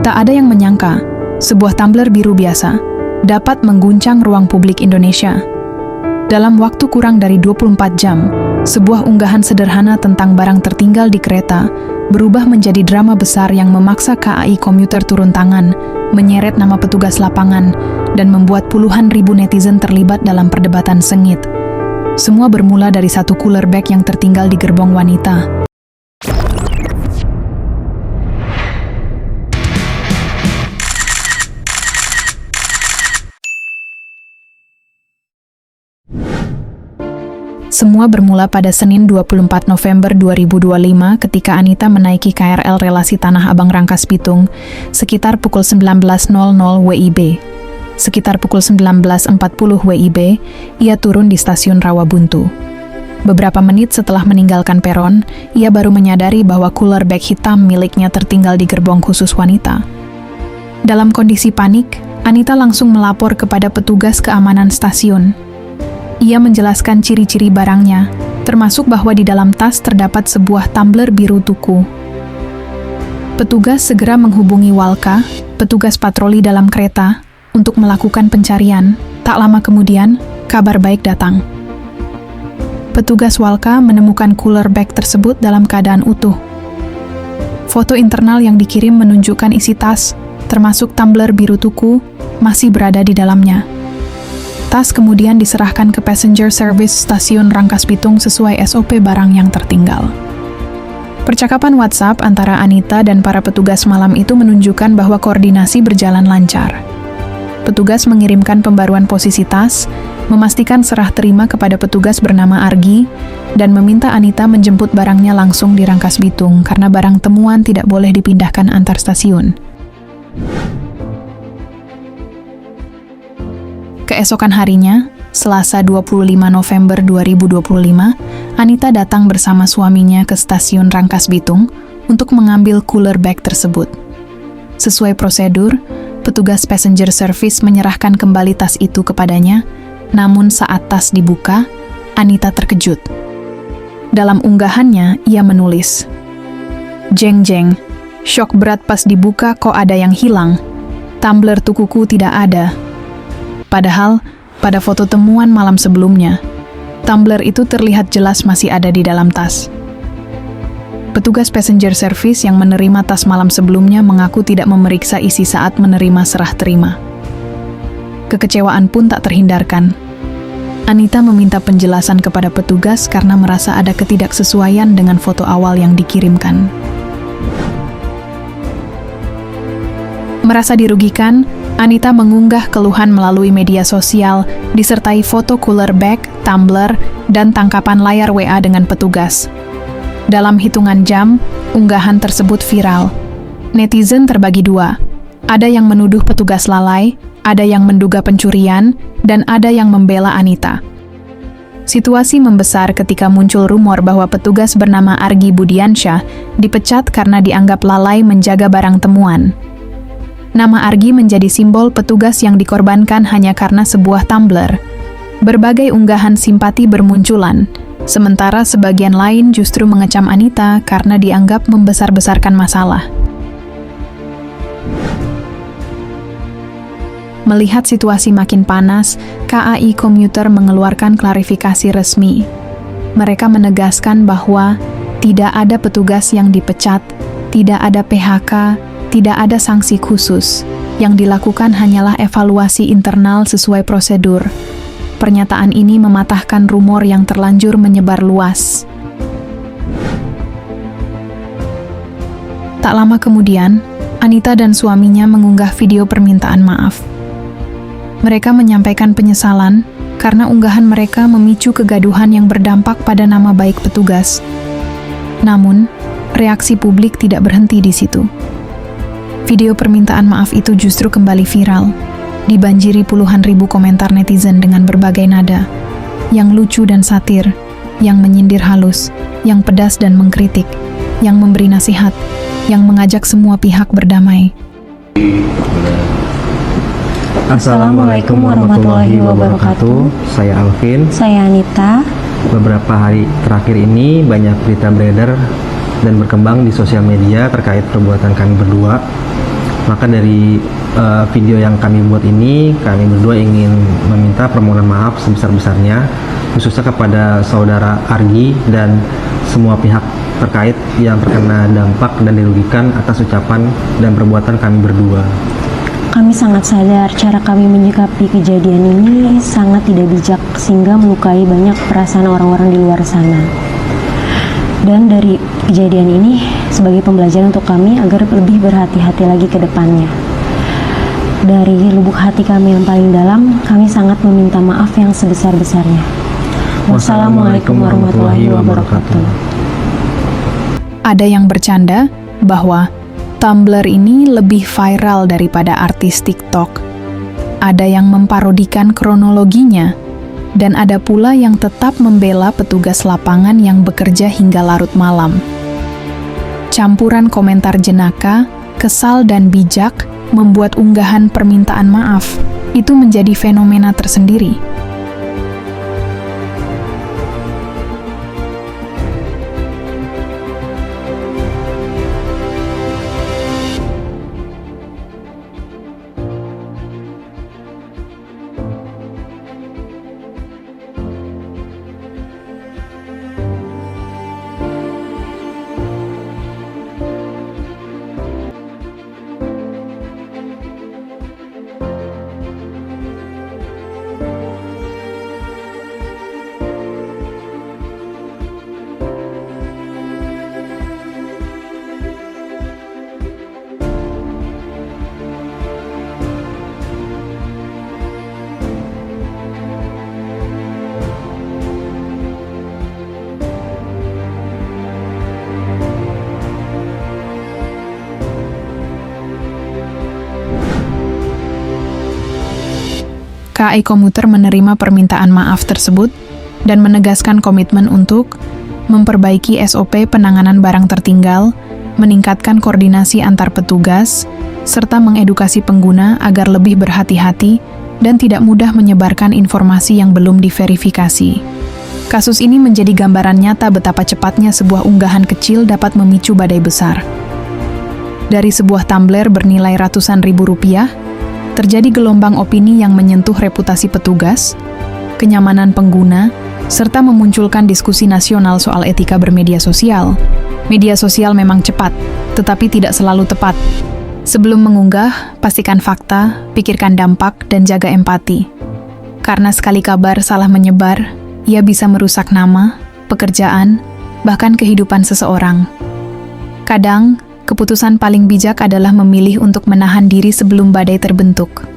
Tak ada yang menyangka, sebuah tumbler biru biasa dapat mengguncang ruang publik Indonesia. Dalam waktu kurang dari 24 jam, sebuah unggahan sederhana tentang barang tertinggal di kereta berubah menjadi drama besar yang memaksa KAI Komuter turun tangan, menyeret nama petugas lapangan, dan membuat puluhan ribu netizen terlibat dalam perdebatan sengit. Semua bermula dari satu cooler bag yang tertinggal di gerbong wanita. Semua bermula pada Senin 24 November 2025 ketika Anita menaiki KRL relasi Tanah Abang Rangkas Bitung sekitar pukul 19.00 WIB. Sekitar pukul 19.40 WIB, ia turun di stasiun Rawabuntu. Beberapa menit setelah meninggalkan peron, ia baru menyadari bahwa cooler bag hitam miliknya tertinggal di gerbong khusus wanita. Dalam kondisi panik, Anita langsung melapor kepada petugas keamanan stasiun. Ia menjelaskan ciri-ciri barangnya, termasuk bahwa di dalam tas terdapat sebuah tumbler biru tuku. Petugas segera menghubungi Walka, petugas patroli dalam kereta, untuk melakukan pencarian. Tak lama kemudian, kabar baik datang. Petugas Walka menemukan cooler bag tersebut dalam keadaan utuh. Foto internal yang dikirim menunjukkan isi tas, termasuk tumbler biru tuku, masih berada di dalamnya. Tas kemudian diserahkan ke passenger service stasiun Rangkas Bitung sesuai SOP barang yang tertinggal. Percakapan WhatsApp antara Anita dan para petugas malam itu menunjukkan bahwa koordinasi berjalan lancar. Petugas mengirimkan pembaruan posisi tas, memastikan serah terima kepada petugas bernama Argi, dan meminta Anita menjemput barangnya langsung di Rangkas Bitung karena barang temuan tidak boleh dipindahkan antar stasiun. Keesokan harinya, Selasa 25 November 2025, Anita datang bersama suaminya ke stasiun Rangkas Bitung untuk mengambil cooler bag tersebut. Sesuai prosedur, petugas passenger service menyerahkan kembali tas itu kepadanya, namun saat tas dibuka, Anita terkejut. Dalam unggahannya, ia menulis, "Jeng, syok berat pas dibuka kok ada yang hilang. Tumbler tukuku tidak ada." Padahal, pada foto temuan malam sebelumnya, tumbler itu terlihat jelas masih ada di dalam tas. Petugas passenger service yang menerima tas malam sebelumnya mengaku tidak memeriksa isi saat menerima serah terima. Kekecewaan pun tak terhindarkan. Anita meminta penjelasan kepada petugas karena merasa ada ketidaksesuaian dengan foto awal yang dikirimkan. Merasa dirugikan, Anita mengunggah keluhan melalui media sosial, disertai foto cooler bag, tumbler, dan tangkapan layar WA dengan petugas. Dalam hitungan jam, unggahan tersebut viral. Netizen terbagi dua. Ada yang menuduh petugas lalai, ada yang menduga pencurian, dan ada yang membela Anita. Situasi membesar ketika muncul rumor bahwa petugas bernama Argi Budiansyah dipecat karena dianggap lalai menjaga barang temuan. Nama Argi menjadi simbol petugas yang dikorbankan hanya karena sebuah tumbler. Berbagai unggahan simpati bermunculan, sementara sebagian lain justru mengecam Anita karena dianggap membesar-besarkan masalah. Melihat situasi makin panas, KAI Komuter mengeluarkan klarifikasi resmi. Mereka menegaskan bahwa tidak ada petugas yang dipecat, tidak ada PHK, tidak ada sanksi khusus. Yang dilakukan hanyalah evaluasi internal sesuai prosedur. Pernyataan ini mematahkan rumor yang terlanjur menyebar luas. Tak lama kemudian, Anita dan suaminya mengunggah video permintaan maaf. Mereka menyampaikan penyesalan karena unggahan mereka memicu kegaduhan yang berdampak pada nama baik petugas. Namun, reaksi publik tidak berhenti di situ. Video permintaan maaf itu justru kembali viral, dibanjiri puluhan ribu komentar netizen dengan berbagai nada, yang lucu dan satir, yang menyindir halus, yang pedas dan mengkritik, yang memberi nasihat, yang mengajak semua pihak berdamai. Assalamualaikum warahmatullahi wabarakatuh. Saya Alvin. Saya Anita. Beberapa hari terakhir ini banyak berita beredar dan berkembang di sosial media terkait perbuatan kami berdua. Maka dari video yang kami buat ini, kami berdua ingin meminta permohonan maaf sebesar-besarnya, khususnya kepada saudara Argi dan semua pihak terkait yang terkena dampak dan dirugikan atas ucapan dan perbuatan kami berdua. Kami sangat sadar cara kami menyikapi kejadian ini sangat tidak bijak sehingga melukai banyak perasaan orang-orang di luar sana. Dan dari kejadian ini sebagai pembelajaran untuk kami agar lebih berhati-hati lagi ke depannya. Dari lubuk hati kami yang paling dalam, kami sangat meminta maaf yang sebesar-besarnya. Wassalamualaikum warahmatullahi wabarakatuh. Ada yang bercanda bahwa Tumblr ini lebih viral daripada artis TikTok. Ada yang memparodikan kronologinya, dan ada pula yang tetap membela petugas lapangan yang bekerja hingga larut malam. Campuran komentar jenaka, kesal dan bijak membuat unggahan permintaan maaf itu menjadi fenomena tersendiri. KAI Komuter menerima permintaan maaf tersebut dan menegaskan komitmen untuk memperbaiki SOP penanganan barang tertinggal, meningkatkan koordinasi antar petugas, serta mengedukasi pengguna agar lebih berhati-hati dan tidak mudah menyebarkan informasi yang belum diverifikasi. Kasus ini menjadi gambaran nyata betapa cepatnya sebuah unggahan kecil dapat memicu badai besar. Dari sebuah Tumblr bernilai ratusan ribu rupiah, terjadi gelombang opini yang menyentuh reputasi petugas, kenyamanan pengguna, serta memunculkan diskusi nasional soal etika bermedia sosial. Media sosial memang cepat, tetapi tidak selalu tepat. Sebelum mengunggah, pastikan fakta, pikirkan dampak, dan jaga empati. Karena sekali kabar salah menyebar, ia bisa merusak nama, pekerjaan, bahkan kehidupan seseorang. Kadang, keputusan paling bijak adalah memilih untuk menahan diri sebelum badai terbentuk.